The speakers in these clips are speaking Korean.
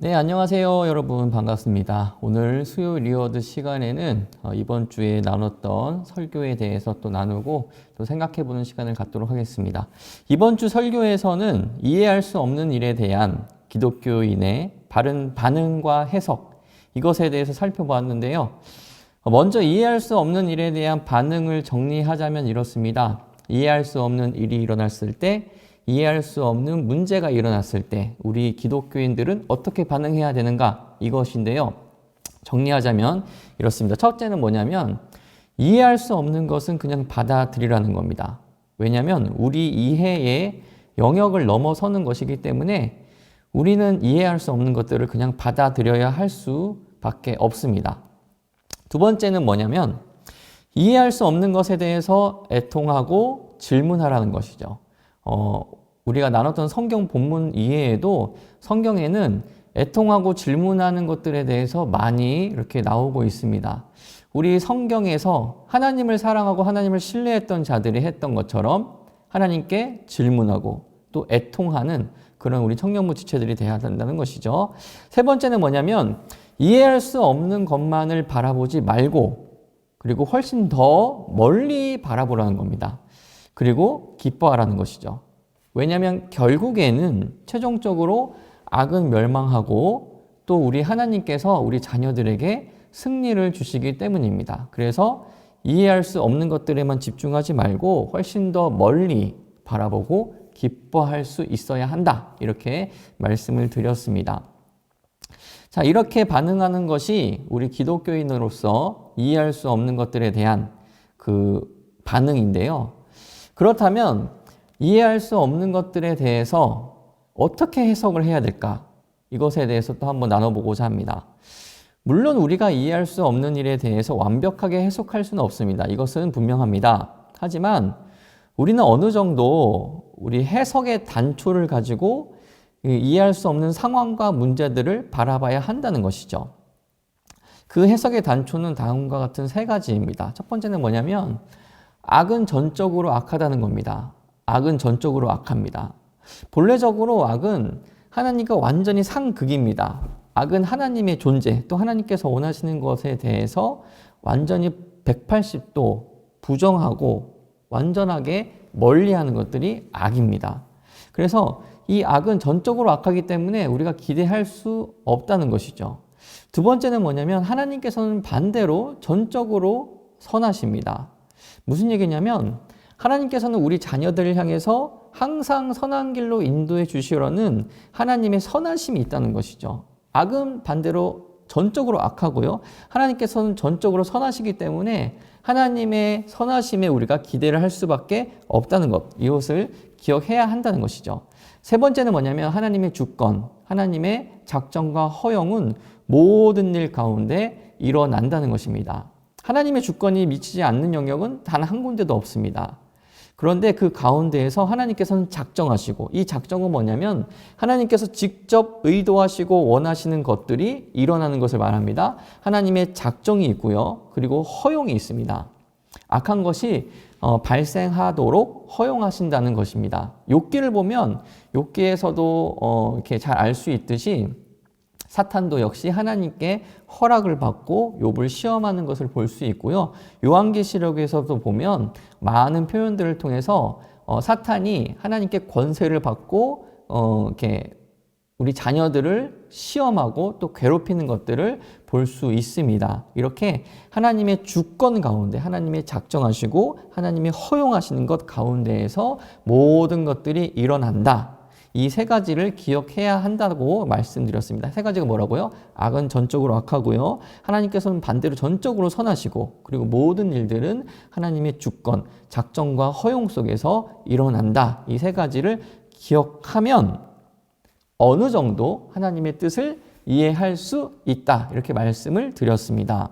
네, 안녕하세요. 여러분 반갑습니다. 오늘 수요 리워드 시간에는 이번 주에 나눴던 설교에 대해서 또 나누고 또 생각해보는 시간을 갖도록 하겠습니다. 이번 주 설교에서는 이해할 수 없는 일에 대한 기독교인의 바른 반응과 해석, 이것에 대해서 살펴보았는데요. 먼저 이해할 수 없는 일에 대한 반응을 정리하자면 이렇습니다. 이해할 수 없는 일이 일어났을 때, 이해할 수 없는 문제가 일어났을 때 우리 기독교인들은 어떻게 반응해야 되는가, 이것인데요. 정리하자면 이렇습니다. 첫째는 뭐냐면 이해할 수 없는 것은 그냥 받아들이라는 겁니다. 왜냐하면 우리 이해의 영역을 넘어서는 것이기 때문에 우리는 이해할 수 없는 것들을 그냥 받아들여야 할 수밖에 없습니다. 두 번째는 뭐냐면 이해할 수 없는 것에 대해서 애통하고 질문하라는 것이죠. 우리가 나눴던 성경 본문 이외에도 성경에는 애통하고 질문하는 것들에 대해서 많이 이렇게 나오고 있습니다. 우리 성경에서 하나님을 사랑하고 하나님을 신뢰했던 자들이 했던 것처럼 하나님께 질문하고 또 애통하는 그런 우리 청년부 지체들이 되어야 된다는 것이죠. 세 번째는 뭐냐면 이해할 수 없는 것만을 바라보지 말고 그리고 훨씬 더 멀리 바라보라는 겁니다. 그리고 기뻐하라는 것이죠. 왜냐하면 결국에는 최종적으로 악은 멸망하고 또 우리 하나님께서 우리 자녀들에게 승리를 주시기 때문입니다. 그래서 이해할 수 없는 것들에만 집중하지 말고 훨씬 더 멀리 바라보고 기뻐할 수 있어야 한다. 이렇게 말씀을 드렸습니다. 자, 이렇게 반응하는 것이 우리 기독교인으로서 이해할 수 없는 것들에 대한 그 반응인데요. 그렇다면 이해할 수 없는 것들에 대해서 어떻게 해석을 해야 될까? 이것에 대해서 또 한번 나눠보고자 합니다. 물론 우리가 이해할 수 없는 일에 대해서 완벽하게 해석할 수는 없습니다. 이것은 분명합니다. 하지만 우리는 어느 정도 우리 해석의 단초를 가지고 이해할 수 없는 상황과 문제들을 바라봐야 한다는 것이죠. 그 해석의 단초는 다음과 같은 세 가지입니다. 첫 번째는 뭐냐면 악은 전적으로 악하다는 겁니다. 악은 전적으로 악합니다. 본래적으로 악은 하나님과 완전히 상극입니다. 악은 하나님의 존재, 또 하나님께서 원하시는 것에 대해서 완전히 180도 부정하고 완전하게 멀리하는 것들이 악입니다. 그래서 이 악은 전적으로 악하기 때문에 우리가 기대할 수 없다는 것이죠. 두 번째는 뭐냐면 하나님께서는 반대로 전적으로 선하십니다. 무슨 얘기냐면 하나님께서는 우리 자녀들을 향해서 항상 선한 길로 인도해 주시려는 하나님의 선하심이 있다는 것이죠. 악은 반대로 전적으로 악하고요. 하나님께서는 전적으로 선하시기 때문에 하나님의 선하심에 우리가 기대를 할 수밖에 없다는 것. 이것을 기억해야 한다는 것이죠. 세 번째는 뭐냐면 하나님의 주권, 하나님의 작정과 허용은 모든 일 가운데 일어난다는 것입니다. 하나님의 주권이 미치지 않는 영역은 단 한 군데도 없습니다. 그런데 그 가운데에서 하나님께서는 작정하시고, 이 작정은 뭐냐면 하나님께서 직접 의도하시고 원하시는 것들이 일어나는 것을 말합니다. 하나님의 작정이 있고요. 그리고 허용이 있습니다. 악한 것이 발생하도록 허용하신다는 것입니다. 욥기를 보면 욥기에서도 이렇게 잘 알 수 있듯이 사탄도 역시 하나님께 허락을 받고 욥을 시험하는 것을 볼 수 있고요. 요한계시록에서도 보면 많은 표현들을 통해서 사탄이 하나님께 권세를 받고 이렇게 우리 자녀들을 시험하고 또 괴롭히는 것들을 볼 수 있습니다. 이렇게 하나님의 주권 가운데 하나님의 작정하시고 하나님이 허용하시는 것 가운데에서 모든 것들이 일어난다. 이 세 가지를 기억해야 한다고 말씀드렸습니다. 세 가지가 뭐라고요? 악은 전적으로 악하고요. 하나님께서는 반대로 전적으로 선하시고 그리고 모든 일들은 하나님의 주권, 작정과 허용 속에서 일어난다. 이 세 가지를 기억하면 어느 정도 하나님의 뜻을 이해할 수 있다. 이렇게 말씀을 드렸습니다.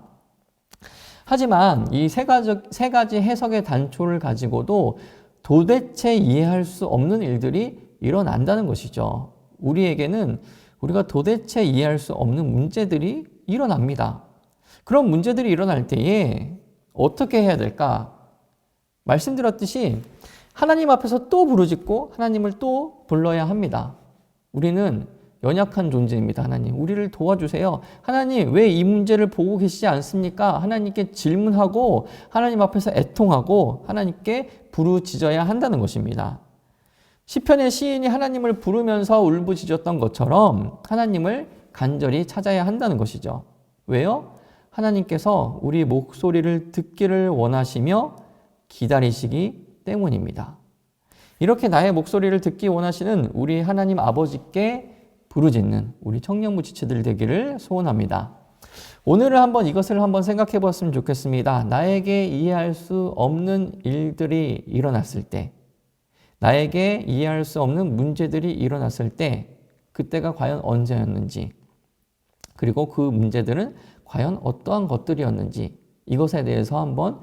하지만 이 세 가지 해석의 단초를 가지고도 도대체 이해할 수 없는 일들이 일어난다는 것이죠. 우리에게는 우리가 도대체 이해할 수 없는 문제들이 일어납니다. 그런 문제들이 일어날 때에 어떻게 해야 될까? 말씀드렸듯이 하나님 앞에서 또 부르짖고 하나님을 또 불러야 합니다. 우리는 연약한 존재입니다. 하나님, 우리를 도와주세요. 하나님, 왜 이 문제를 보고 계시지 않습니까? 하나님께 질문하고 하나님 앞에서 애통하고 하나님께 부르짖어야 한다는 것입니다. 시편의 시인이 하나님을 부르면서 울부짖었던 것처럼 하나님을 간절히 찾아야 한다는 것이죠. 왜요? 하나님께서 우리 목소리를 듣기를 원하시며 기다리시기 때문입니다. 이렇게 나의 목소리를 듣기 원하시는 우리 하나님 아버지께 부르짖는 우리 청년부 지체들 되기를 소원합니다. 오늘은 이것을 한번 생각해 보았으면 좋겠습니다. 나에게 이해할 수 없는 일들이 일어났을 때, 나에게 이해할 수 없는 문제들이 일어났을 때, 그때가 과연 언제였는지, 그리고 그 문제들은 과연 어떠한 것들이었는지, 이것에 대해서 한번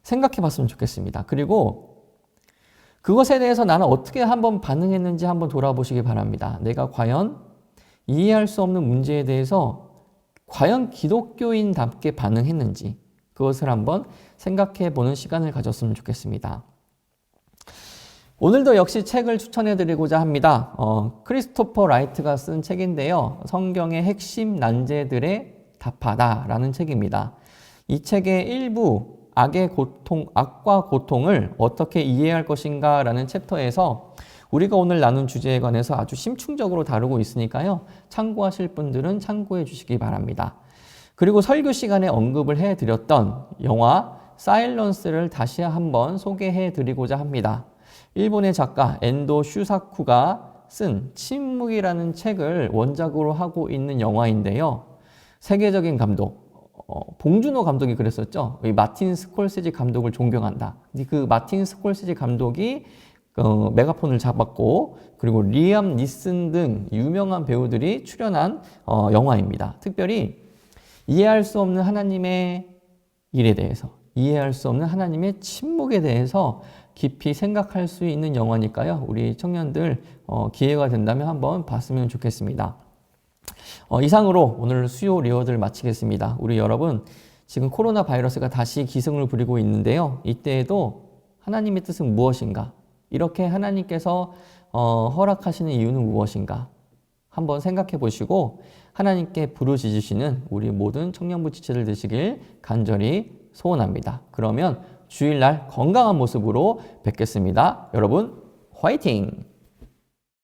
생각해 봤으면 좋겠습니다. 그리고 그것에 대해서 나는 어떻게 한번 반응했는지 한번 돌아보시기 바랍니다. 내가 과연 이해할 수 없는 문제에 대해서 과연 기독교인답게 반응했는지, 그것을 한번 생각해 보는 시간을 가졌으면 좋겠습니다. 오늘도 역시 책을 추천해 드리고자 합니다. 크리스토퍼 라이트가 쓴 책인데요. 성경의 핵심 난제들에 답하다 라는 책입니다. 이 책의 일부 악과 고통을 어떻게 이해할 것인가 라는 챕터에서 우리가 오늘 나눈 주제에 관해서 아주 심층적으로 다루고 있으니까요. 참고하실 분들은 참고해 주시기 바랍니다. 그리고 설교 시간에 언급을 해 드렸던 영화 사일런스를 다시 한번 소개해 드리고자 합니다. 일본의 작가 엔도 슈사쿠가 쓴 침묵이라는 책을 원작으로 하고 있는 영화인데요. 세계적인 감독, 봉준호 감독이 그랬었죠. 마틴 스콜세지 감독을 존경한다. 그 마틴 스콜세지 감독이 메가폰을 잡았고, 그리고 리암 니슨 등 유명한 배우들이 출연한 영화입니다. 특별히 이해할 수 없는 하나님의 일에 대해서, 이해할 수 없는 하나님의 침묵에 대해서 깊이 생각할 수 있는 영화니까요. 우리 청년들 기회가 된다면 한번 봤으면 좋겠습니다. 이상으로 오늘 수요 리워드를 마치겠습니다. 우리 여러분, 지금 코로나 바이러스가 다시 기승을 부리고 있는데요. 이때에도 하나님의 뜻은 무엇인가? 이렇게 하나님께서 허락하시는 이유는 무엇인가? 한번 생각해 보시고 하나님께 부르짖으시는 우리 모든 청년부 지체들 되시길 간절히 소원합니다. 그러면 주일날 건강한 모습으로 뵙겠습니다. 여러분, 화이팅!